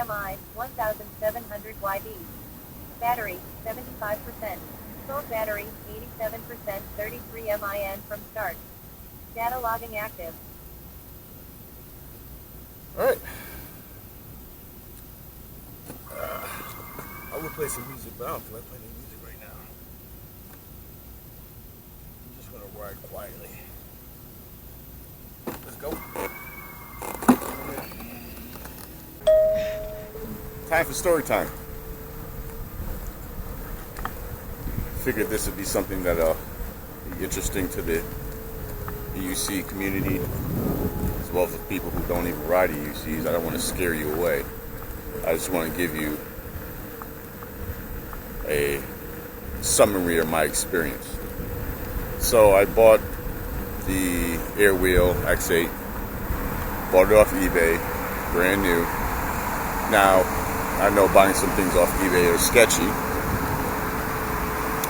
mAh, 1700 YB. Battery, 75%. Full battery, 87%, 33 min from start. Data logging active. Alright. I will play some music, but I don't feel like playing any music right now. I'm just going to ride quietly. Let's go. Time for story time. Figured this would be something that'll be interesting to the EUC community, as well as the people who don't even ride EUCs. I don't want to scare you away. I just want to give you a summary of my experience. So I bought the Airwheel X8, bought it off eBay, brand new. Now, I know buying some things off eBay are sketchy,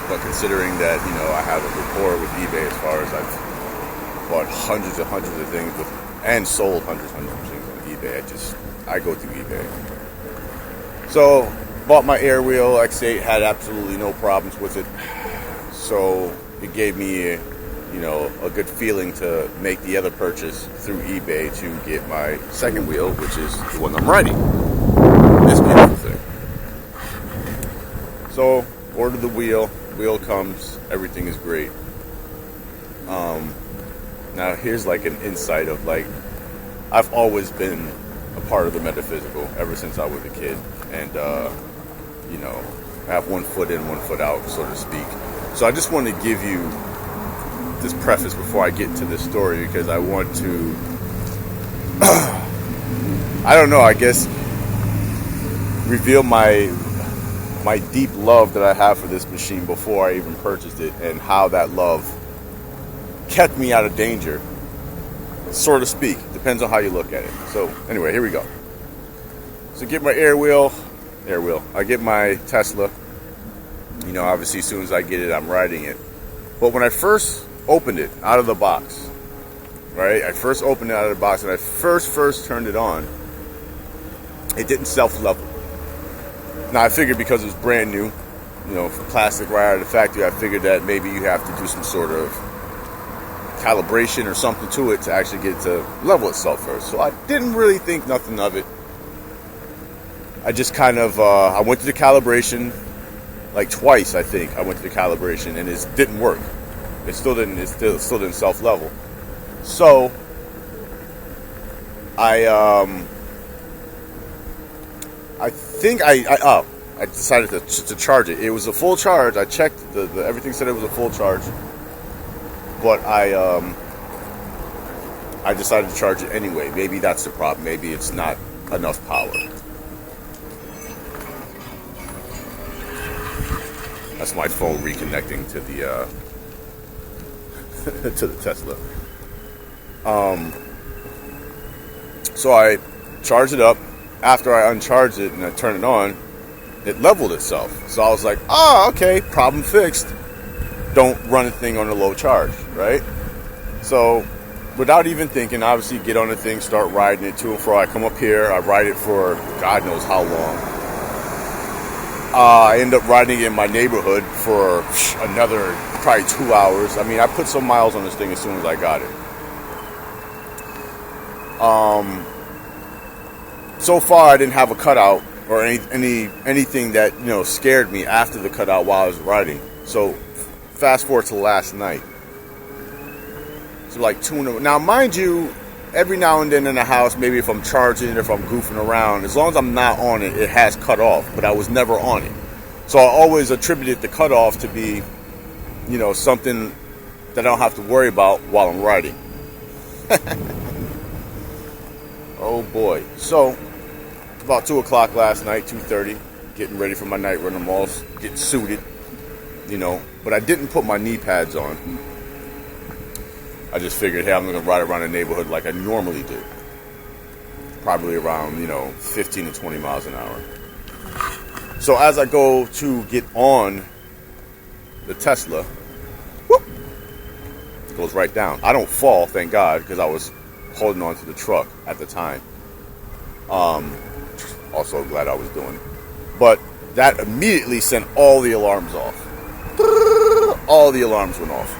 but considering that, you know, I have a rapport with eBay as far as I've bought hundreds of things with, and sold hundreds of things on eBay, I go through eBay. So, bought my Airwheel X8, had absolutely no problems with it. So, it gave me a good feeling to make the other purchase through eBay to get my second wheel, which is the one I'm riding. This beautiful thing. So, ordered the wheel comes, everything is great. Now here's like an insight of like, I've always been a part of the metaphysical ever since I was a kid, and I have one foot in, one foot out, so to speak. So I just want to give you this preface before I get into this story, because I want to I don't know, I guess reveal my deep love that I have for this machine before I even purchased it, and how that love kept me out of danger, so to speak. Depends on how you look at it. So anyway, here we go. So get my Airwheel. I get my Tesla. You know, obviously as soon as I get it, I'm riding it. But when I first opened it out of the box, right? I first opened it out of the box and I first turned it on. It didn't self-level. Now I figured because it was brand new, you know, plastic right out of the factory, I figured that maybe you have to do some sort of calibration or something to it to actually get it to level itself first. So I didn't really think nothing of it. I just kind of, I went to the calibration, like twice I think I went to the calibration, and it didn't work. It still didn't self-level. So I think I decided to charge it. It was a full charge. I checked, everything said it was a full charge. But I decided to charge it anyway. Maybe that's the problem. Maybe it's not enough power. That's my phone reconnecting to the to the Tesla. So I charged it up. After I uncharged it and I turned it on, it leveled itself. So I was like, oh, okay, problem fixed. Don't run a thing on a low charge, right? So without even thinking, obviously get on the thing, start riding it to and fro. I come up here, I ride it for God knows how long. I end up riding it in my neighborhood for another probably 2 hours. I mean, I put some miles on this thing as soon as I got it. So far I didn't have a cutout or anything that, you know, scared me after the cutout while I was riding. So fast forward to last night. So like 2. Now mind you, every now and then in the house, maybe if I'm charging, if I'm goofing around, as long as I'm not on it, it has cut off, but I was never on it. So I always attributed the cutoff to be, you know, something that I don't have to worry about while I'm riding. Oh boy. So about 2 o'clock last night, 2:30, getting ready for my night run. I'm all getting suited, you know, but I didn't put my knee pads on. I just figured, hey, I'm going to ride around the neighborhood like I normally do. Probably around, 15 to 20 miles an hour. So as I go to get on the Tesla, whoop, it goes right down. I don't fall, thank God, because I was holding on to the truck at the time. Also glad I was doing. But that immediately sent all the alarms off. All the alarms went off.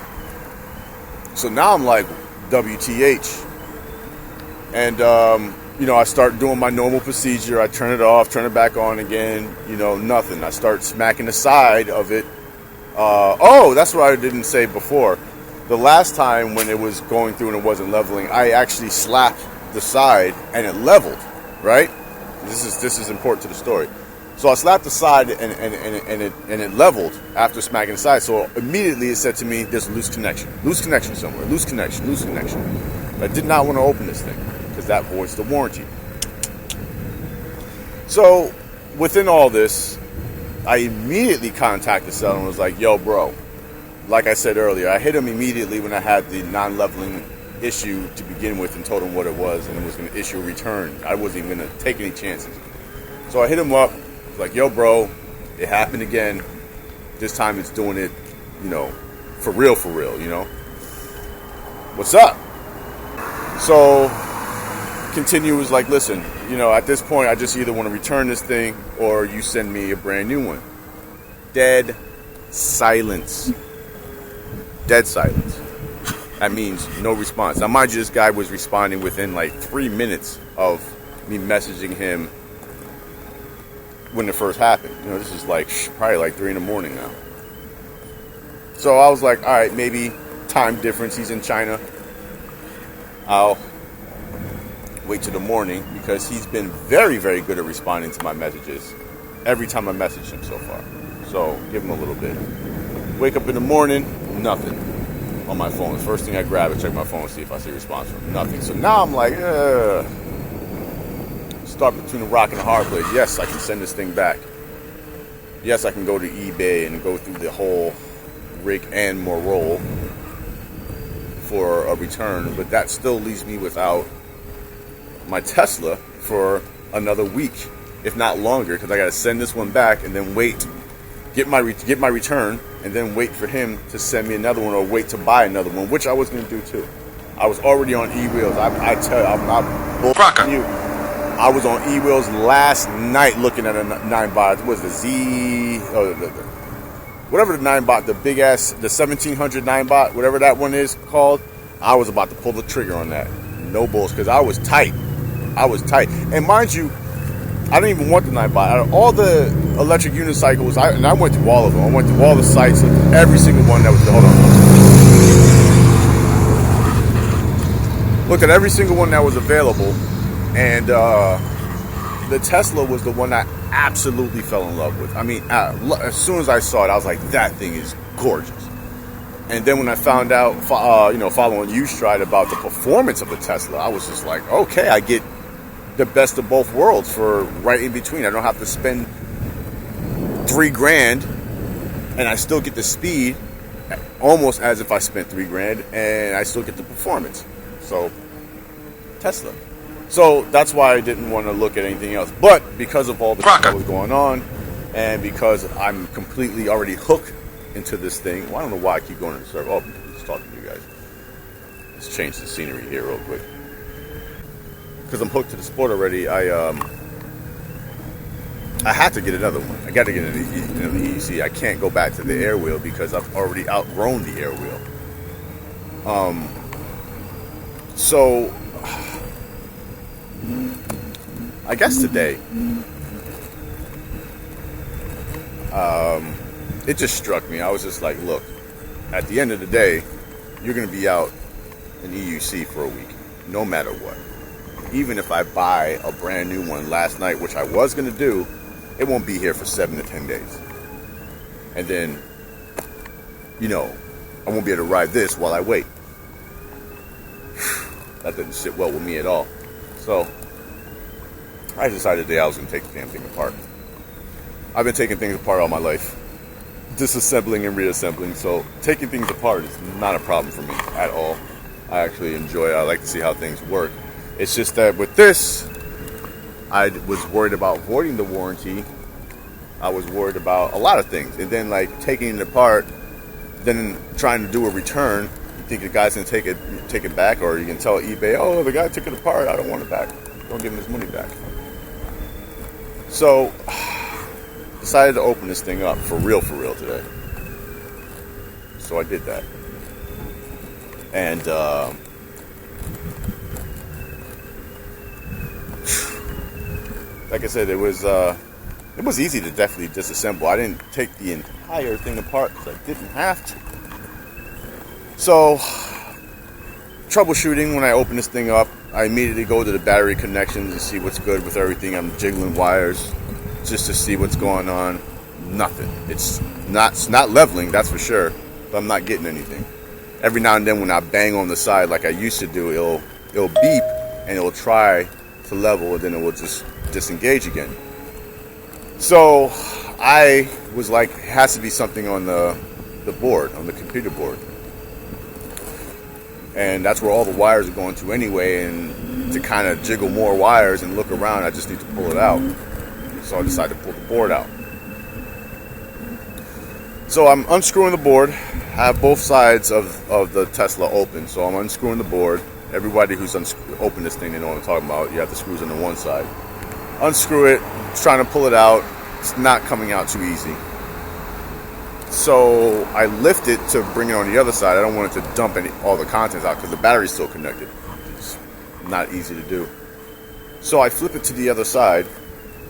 So now I'm like, WTH. And, I start doing my normal procedure. I turn it off, turn it back on again. Nothing. I start smacking the side of it. That's what I didn't say before. The last time when it was going through and it wasn't leveling, I actually slapped the side and it leveled, right? This is important to the story. So I slapped the side and it leveled after smacking the side. So immediately it said to me, there's a loose connection somewhere, loose connection. I did not want to open this thing because that voids the warranty. So within all this, I immediately contacted the seller and was like, yo, bro, like I said earlier, I hit him immediately when I had the non-leveling issue to begin with and told him what it was and was going to issue a return. I wasn't even going to take any chances. So I hit him up, was like, yo, bro, it happened again. This time it's doing it, for real, What's up? So Continue was like, listen, at this point I just either want to return this thing or you send me a brand new one. Dead silence. Dead silence. That means no response. Now, mind you, this guy was responding within like 3 minutes of me messaging him when it first happened. This is like probably like 3 in the morning now. So I was like, all right, maybe time difference. He's in China. I'll wait till the morning because he's been very, very good at responding to my messages every time I message him so far. So give him a little bit. Wake up in the morning, nothing on my phone. The first thing I grab is check my phone, see if I see a response from him. Nothing. So now I'm like, start between a rock and a hard place. Yes, I can send this thing back. Yes, I can go to eBay and go through the whole rake and more roll for a return, but that still leaves me without my Tesla for another week, if not longer, because I got to send this one back and then wait, get my return, and then wait for him to send me another one or wait to buy another one, which I was going to do too. I was already on eWheels. I tell you, I'm not bullshitting you. I was on eWheels last night looking at a 9-bot. What was the Z? Whatever the 9-bot, the big ass, the 1700 9-bot, whatever that one is called. I was about to pull the trigger on that. No bullshit, because I was tight. And mind you, I didn't even want the 9-bot. Out of all the electric unicycles, I went through all of them. I went through all the sites, every single one that was there. Hold on. Looked at every single one that was available, and the Tesla was the one I absolutely fell in love with. I mean, as soon as I saw it, I was like, that thing is gorgeous. And then when I found out, following you, Stride, about the performance of the Tesla, I was just like, okay, I get the best of both worlds for right in between. I don't have to spend $3,000 and I still get the speed almost as if I spent $3,000 and I still get the performance. So, Tesla. So that's why I didn't want to look at anything else. But because of all the stuff that was going on and because I'm completely already hooked into this thing, well, I don't know why I keep going in the circle. Oh, I'm just talking to you guys. Let's change the scenery here real quick. Because I'm hooked to the sport already, I had to get another one. I got to get an EUC. I can't go back to the Airwheel because I've already outgrown the Airwheel. So I guess today, it just struck me. I was just like, look, at the end of the day, you're going to be out in EUC for a week, no matter what. Even if I buy a brand new one last night, which I was going to do, it won't be here for 7 to 10 days. And then, I won't be able to ride this while I wait. That didn't sit well with me at all. So, I decided today I was going to take the damn thing apart. I've been taking things apart all my life. Disassembling and reassembling. So, taking things apart is not a problem for me at all. I actually enjoy it. I like to see how things work. It's just that with this, I was worried about voiding the warranty. I was worried about a lot of things. And then, taking it apart, then trying to do a return. You think the guy's going to take it back? Or you can tell eBay, oh, the guy took it apart. I don't want it back. Don't give him his money back. So, decided to open this thing up for real today. So I did that. And, like I said, it was easy to definitely disassemble. I didn't take the entire thing apart because I didn't have to. So, troubleshooting, when I open this thing up, I immediately go to the battery connections and see what's good with everything. I'm jiggling wires just to see what's going on. Nothing. It's not leveling, that's for sure, but I'm not getting anything. Every now and then when I bang on the side like I used to do, it'll beep and it'll try to level, and then it will just disengage again. So I was like, it has to be something on the board, on the computer board. And that's where all the wires are going to anyway, and to kind of jiggle more wires and look around, I just need to pull it out. So I decided to pull the board out. So I'm unscrewing the board. I have both sides of the Tesla open, so I'm unscrewing the board. Everybody who's opened this thing, they know what I'm talking about. You have the screws on the one side. Unscrew it, trying to pull it out. It's not coming out too easy. So I lift it to bring it on the other side. I don't want it to dump all the contents out because the battery's still connected. It's not easy to do. So I flip it to the other side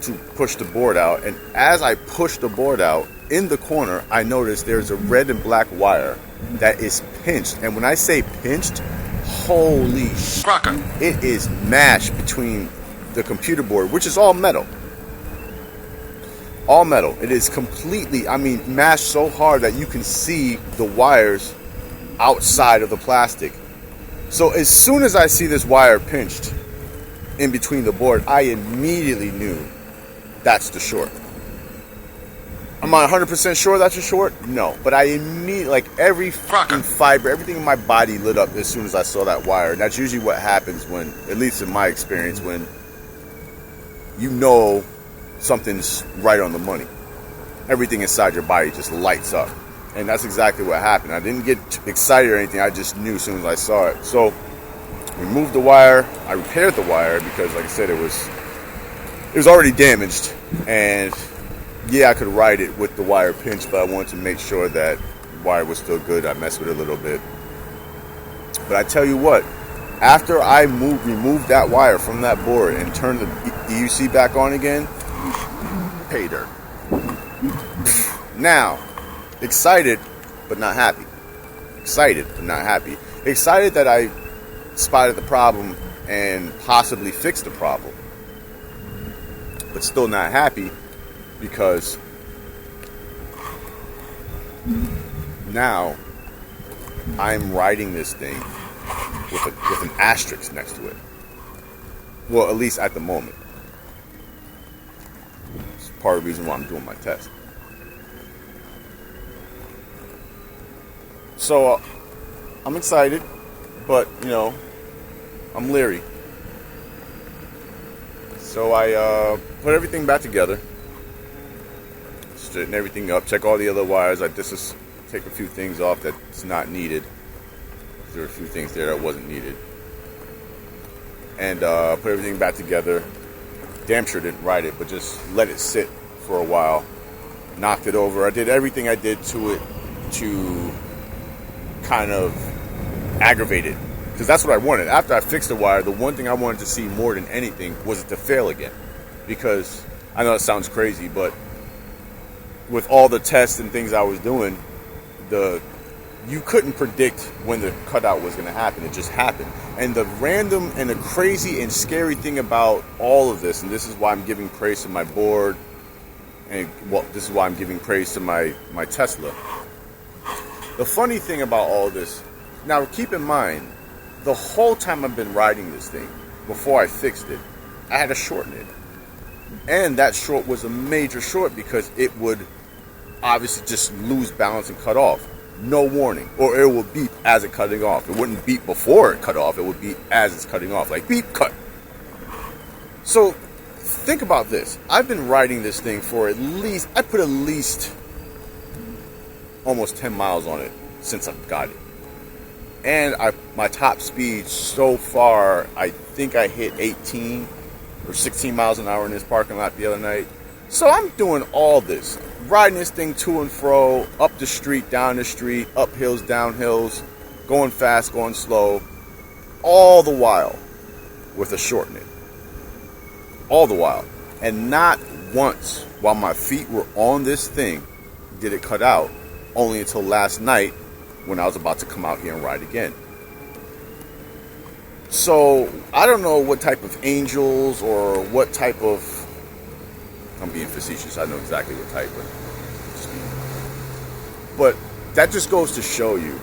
to push the board out. And as I push the board out, in the corner, I notice there's a red and black wire that is pinched. And when I say pinched, holy shit, it is mashed between the computer board, which is all metal. All metal. It is completely, mashed so hard that you can see the wires outside of the plastic. So as soon as I see this wire pinched in between the board, I immediately knew that's the short. Am I 100% sure that's a short? No. But I immediately, like every fucking fiber, everything in my body lit up as soon as I saw that wire. And that's usually what happens when, at least in my experience, when you know something's right on the money. Everything inside your body just lights up. And that's exactly what happened. I didn't get excited or anything. I just knew as soon as I saw it. So, removed the wire. I repaired the wire because, like I said, it was already damaged. And yeah, I could ride it with the wire pinched, but I wanted to make sure that the wire was still good. I messed with it a little bit. But I tell you what, after I removed that wire from that board and turned the EUC back on again, pay dirt. Now, excited but not happy. Excited but not happy. Excited that I spotted the problem and possibly fixed the problem, but still not happy because now I'm riding this thing with an asterisk next to it. Well, at least at the moment. It's part of the reason why I'm doing my test. So, I'm excited, but, I'm leery. So I put everything back together, straighten everything up, check all the other wires. I just take a few things off that's not needed. There were a few things there that wasn't needed. And put everything back together. Damn sure didn't ride it, but just let it sit for a while. Knocked it over. I did everything I did to it to kind of aggravate it. Because that's what I wanted. After I fixed the wire, the one thing I wanted to see more than anything was it to fail again. Because I know it sounds crazy, but with all the tests and things I was doing, you couldn't predict when the cutout was going to happen. It just happened. And the random and the crazy and scary thing about all of this, and this is why I'm giving praise to my board, and this is why I'm giving praise to my Tesla. The funny thing about all this, now keep in mind, the whole time I've been riding this thing, before I fixed it, I had a short in it. And that short was a major short because it would obviously just lose balance and cut off. No warning. Or it will beep as it's cutting off. It wouldn't beep before it cut off. It would beep as it's cutting off. Like beep, cut. So think about this. I've been riding this thing for I put at least almost 10 miles on it since I've got it. And my top speed so far, I think I hit 18 or 16 miles an hour in this parking lot the other night. So I'm doing all this, riding this thing to and fro, up the street, down the street, up hills, down hills, going fast, going slow, all the while with a short knit. All the while. And not once while my feet were on this thing did it cut out, only until last night when I was about to come out here and ride again. So I don't know what type of angels or what type of, I'm being facetious, I know exactly what type, but that just goes to show you.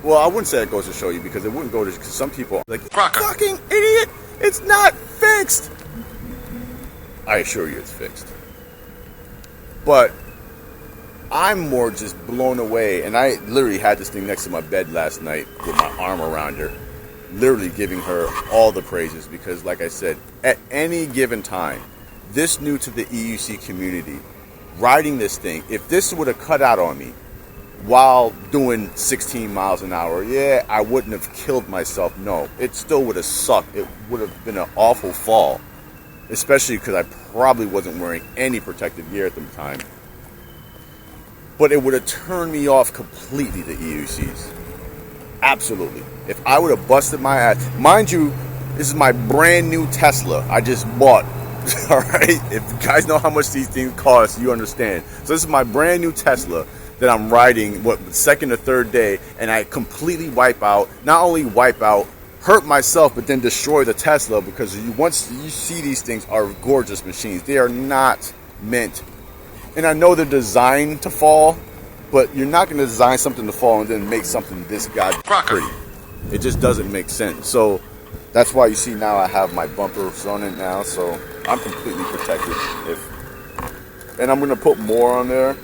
Well, I wouldn't say it goes to show you, because it wouldn't go to, because some people are like, fucking idiot, it's not fixed. I assure you it's fixed. But I'm more just blown away, and I literally had this thing next to my bed last night with my arm around her, literally giving her all the praises, because like I said, at any given time, this new to the EUC community, riding this thing, if this would have cut out on me while doing 16 miles an hour, yeah, I wouldn't have killed myself. No, it still would have sucked. It would have been an awful fall, especially because I probably wasn't wearing any protective gear at the time. But it would have turned me off completely, the EUCs. Absolutely. If I would have busted my ass, mind you, this is my brand new Tesla I just bought. All right, if you guys know how much these things cost, you understand. So this is my brand new Tesla that I'm riding, second or third day, and I completely wipe out. Not only wipe out, hurt myself, but then destroy the Tesla, because once you see these things are gorgeous machines. They are not meant, and I know they're designed to fall, but you're not going to design something to fall and then make something this pretty. It just doesn't make sense. So that's why you see now I have my bumpers on it now, so I'm completely protected. And I'm going to put more on there,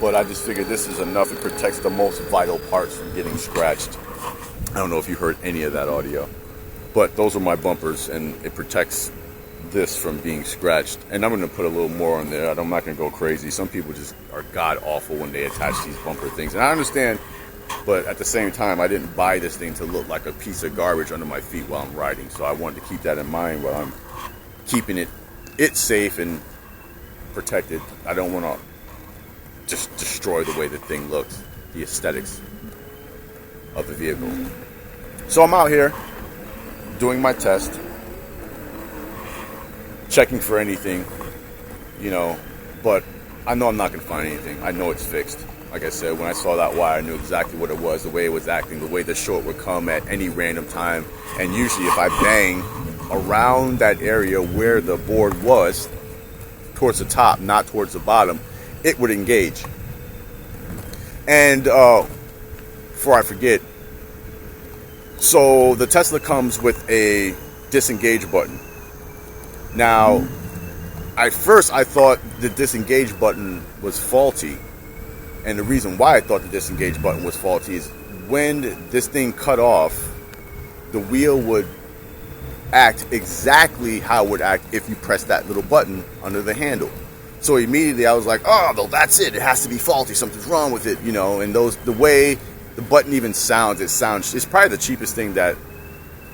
but I just figured this is enough. It protects the most vital parts from getting scratched. I don't know if you heard any of that audio, but those are my bumpers, and it protects this from being scratched. And I'm going to put a little more on there. I'm not going to go crazy. Some people just are god awful when they attach these bumper things, and I understand, but at the same time, I didn't buy this thing to look like a piece of garbage under my feet while I'm riding. So I wanted to keep that in mind while I'm keeping it safe and protected. I don't want to just destroy the way the thing looks, the aesthetics of the vehicle. So I'm out here doing my test, checking for anything, but I know I'm not going to find anything. I know it's fixed. Like I said, when I saw that wire, I knew exactly what it was, the way it was acting, the way the short would come at any random time. And usually if I bang around that area where the board was, towards the top, not towards the bottom, it would engage. And before I forget, so the Tesla comes with a disengage button. Now, at first I thought the disengage button was faulty. And the reason why I thought the disengage button was faulty is when this thing cut off, the wheel would act exactly how it would act if you press that little button under the handle. So immediately I was like, oh, well, that's it. It has to be faulty. Something's wrong with it, And the way the button even sounds, it's probably the cheapest thing that,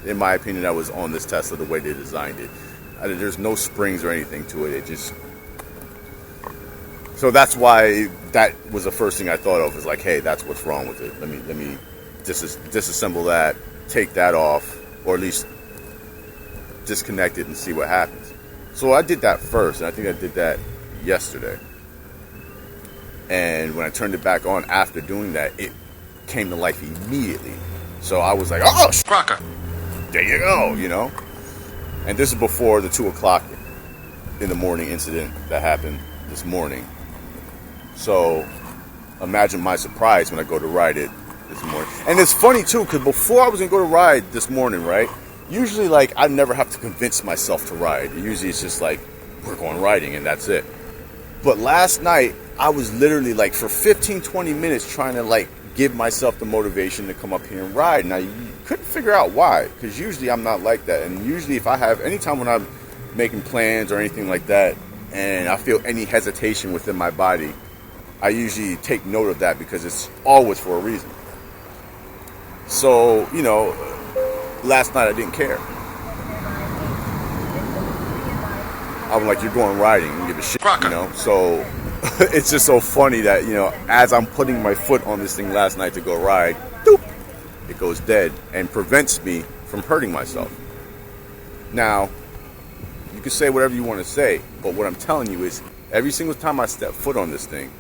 in my opinion, that was on this Tesla, the way they designed it. There's no springs or anything to it. So that's why that was the first thing I thought of, is like, hey, that's what's wrong with it. Let me disassemble that, take that off, or at least disconnect it and see what happens. So I did that first, and I think I did that yesterday. And when I turned it back on after doing that, it came to life immediately. So I was like, oh, cracker, there you go, And this is before the 2 o'clock in the morning incident that happened this morning. So imagine my surprise when I go to ride it this morning. And it's funny too, because before I was going to go to ride this morning, right? Usually, I never have to convince myself to ride. Usually it's just like, we're going riding and that's it. But last night, I was literally for 15, 20 minutes trying to give myself the motivation to come up here and ride. Now, you couldn't figure out why, because usually I'm not like that. And usually anytime when I'm making plans or anything like that, and I feel any hesitation within my body, I usually take note of that, because it's always for a reason. So, last night I didn't care. I'm like, you're going riding, you don't give a shit, you know. So it's just so funny that, you know, as I'm putting my foot on this thing last night to go ride, doop, it goes dead and prevents me from hurting myself. Now, you can say whatever you want to say, but what I'm telling you is every single time I step foot on this thing,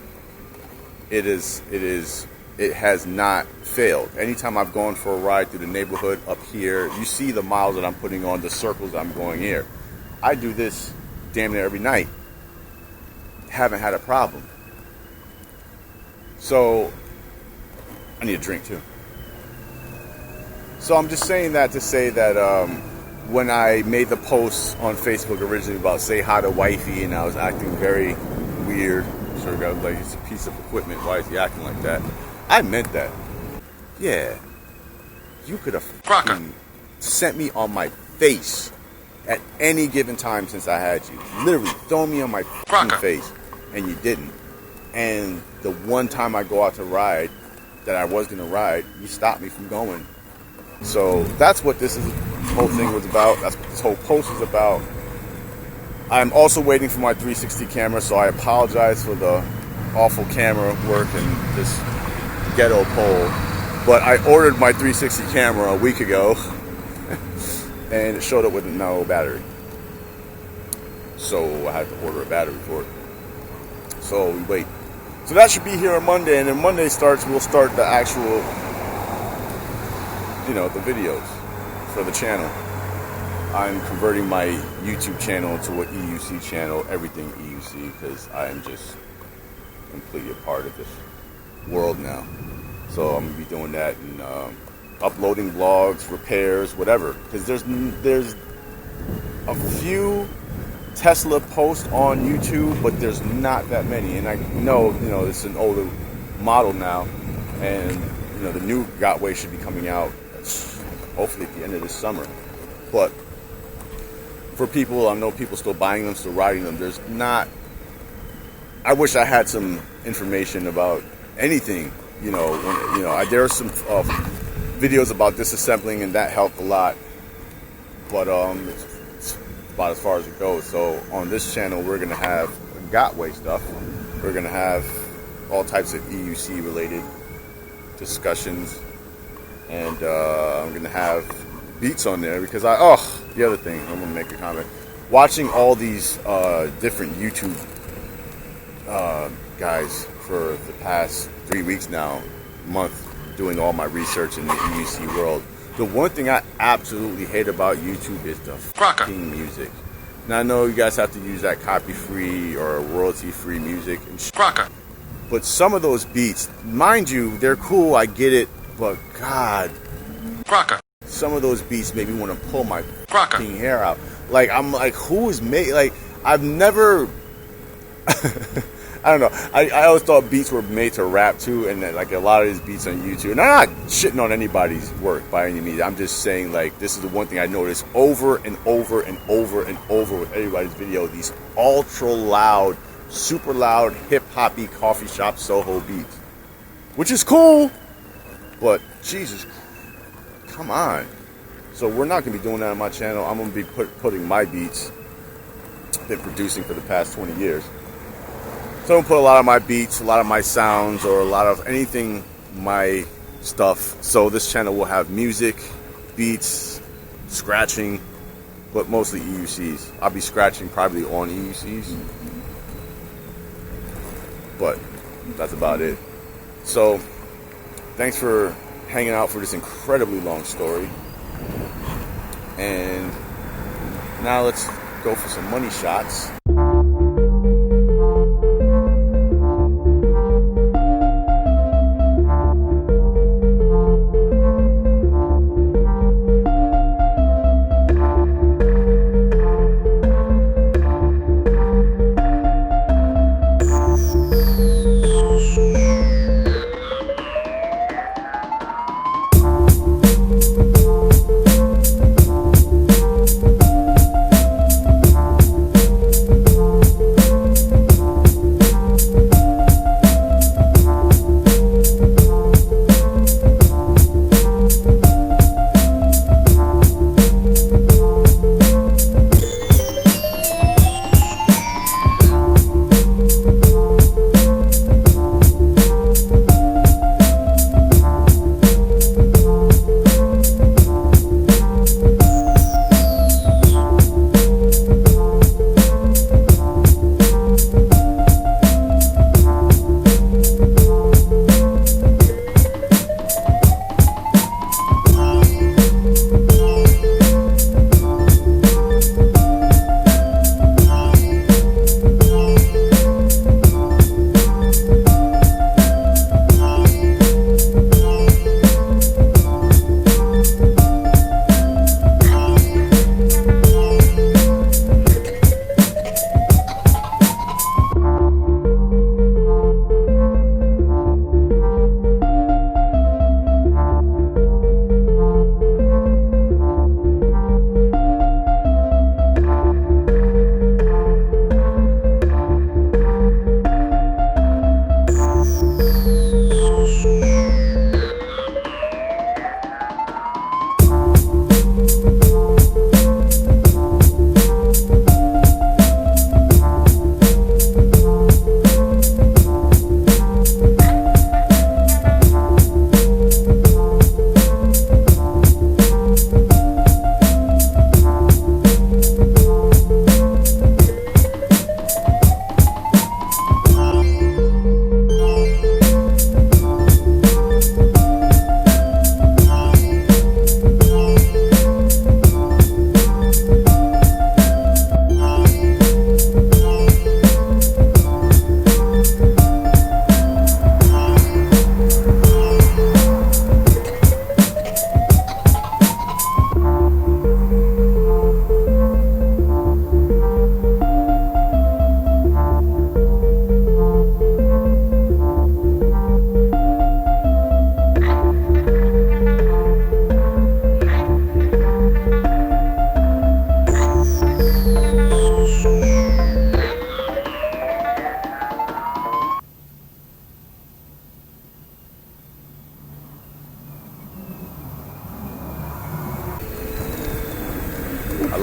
it has not failed. Anytime I've gone for a ride through the neighborhood up here, you see the miles that I'm putting on, the circles that I'm going here. I do this damn near every night. Haven't had a problem. So I need a drink too. So I'm just saying that to say that when I made the post on Facebook originally about say hi to wifey, and I was acting very weird, sort of got like it's a piece of equipment, why is he acting like that? I meant that. Yeah, you could have fucking sent me on my face at any given time since I had you. Literally throw me on my fucking face, and you didn't. And the one time I go out to ride that I was gonna ride, you stopped me from going. So that's what this whole thing was about. That's what this whole post is about. I'm also waiting for my 360 camera, so I apologize for the awful camera work and this ghetto pole. But I ordered my 360 camera a week ago, and it showed up with no battery. So I had to order a battery for it. So we wait. So that should be here on Monday, and then Monday we'll start the actual, you know, the videos for the channel. I'm converting my YouTube channel to an EUC channel, everything EUC, because I am just completely a part of this world now. So I'm gonna be doing that and uploading vlogs, repairs, whatever. Because there's a few Tesla posts on YouTube, but there's not that many. And I know, you know, it's an older model now, and you know the new Gotway should be coming out hopefully at the end of this summer. But for people, I know people still buying them, still riding them. There's not. I wish I had some information about anything. You know, when, you know, there are some videos about disassembling, and that helped a lot. But it's about as far as it goes. So on this channel, we're gonna have Gotway stuff. We're gonna have all types of EUC related discussions, and I'm gonna have beats on there because the other thing I'm gonna make a comment. Watching all these different YouTube guys for the past 3 weeks now, month, doing all my research in the EUC world. The one thing I absolutely hate about YouTube is the fucking music. Now I know you guys have to use that copy-free or royalty-free music and but some of those beats, mind you, they're cool, I get it, but God, some of those beats made me want to pull my fucking hair out. Like, I'm like, who is made, like, I've never, I don't know, I always thought beats were made to rap too, and that, like, a lot of these beats on YouTube, and I'm not shitting on anybody's work by any means, I'm just saying, like, this is the one thing I noticed over and over and over and over with everybody's video, these ultra loud, super loud, hip-hoppy coffee shop Soho beats, which is cool, but Jesus, come on. So we're not going to be doing that on my channel. I'm going to be putting my beats I've been producing for the past 20 years. So I'm going to put a lot of my beats, a lot of my sounds, or a lot of anything, my stuff. So this channel will have music, beats, scratching, but mostly EUCs. I'll be scratching probably on EUCs, but that's about it. So thanks for hanging out for this incredibly long story. And now let's go for some money shots.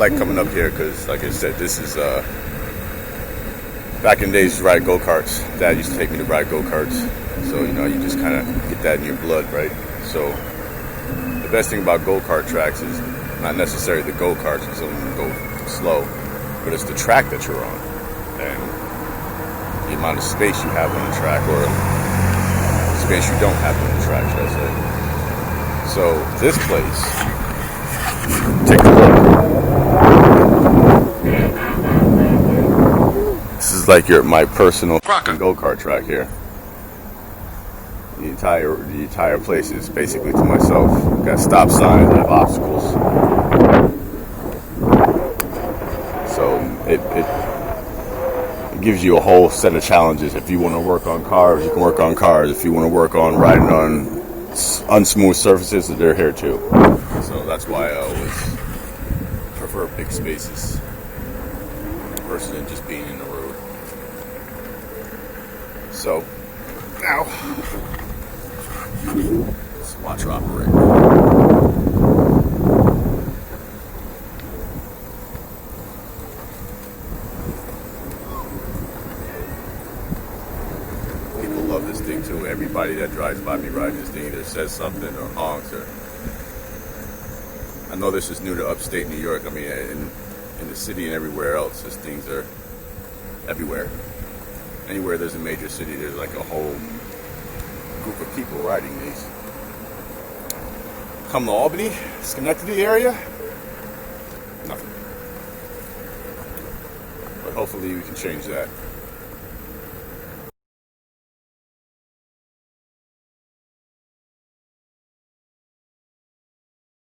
like coming up here because, like I said, this is back in the days to ride go-karts. Dad used to take me to ride go-karts, so you know, you just kind of get that in your blood, right? So the best thing about go-kart tracks is not necessarily the go-karts, because some of them go slow, but it's the track that you're on and the amount of space you have on the track, or space you don't have on the track, should I say. So this place, take a look. This is like my personal go-kart track here. The entire place is basically to myself. Got stop signs, I have obstacles. So it gives you a whole set of challenges. If you want to work on cars, you can work on cars. If you want to work on riding on unsmooth surfaces, they're here too. So that's why I always prefer big spaces versus it just being in the road. So now let's watch her operate. People love this thing too. Everybody that drives by me riding this thing either says something or honks. Or I know this is new to upstate New York. I mean, in the city and everywhere else, these things are everywhere. Anywhere there's a major city, there's like a whole group of people riding these. Come to Albany, Schenectady area, nothing. But hopefully we can change that.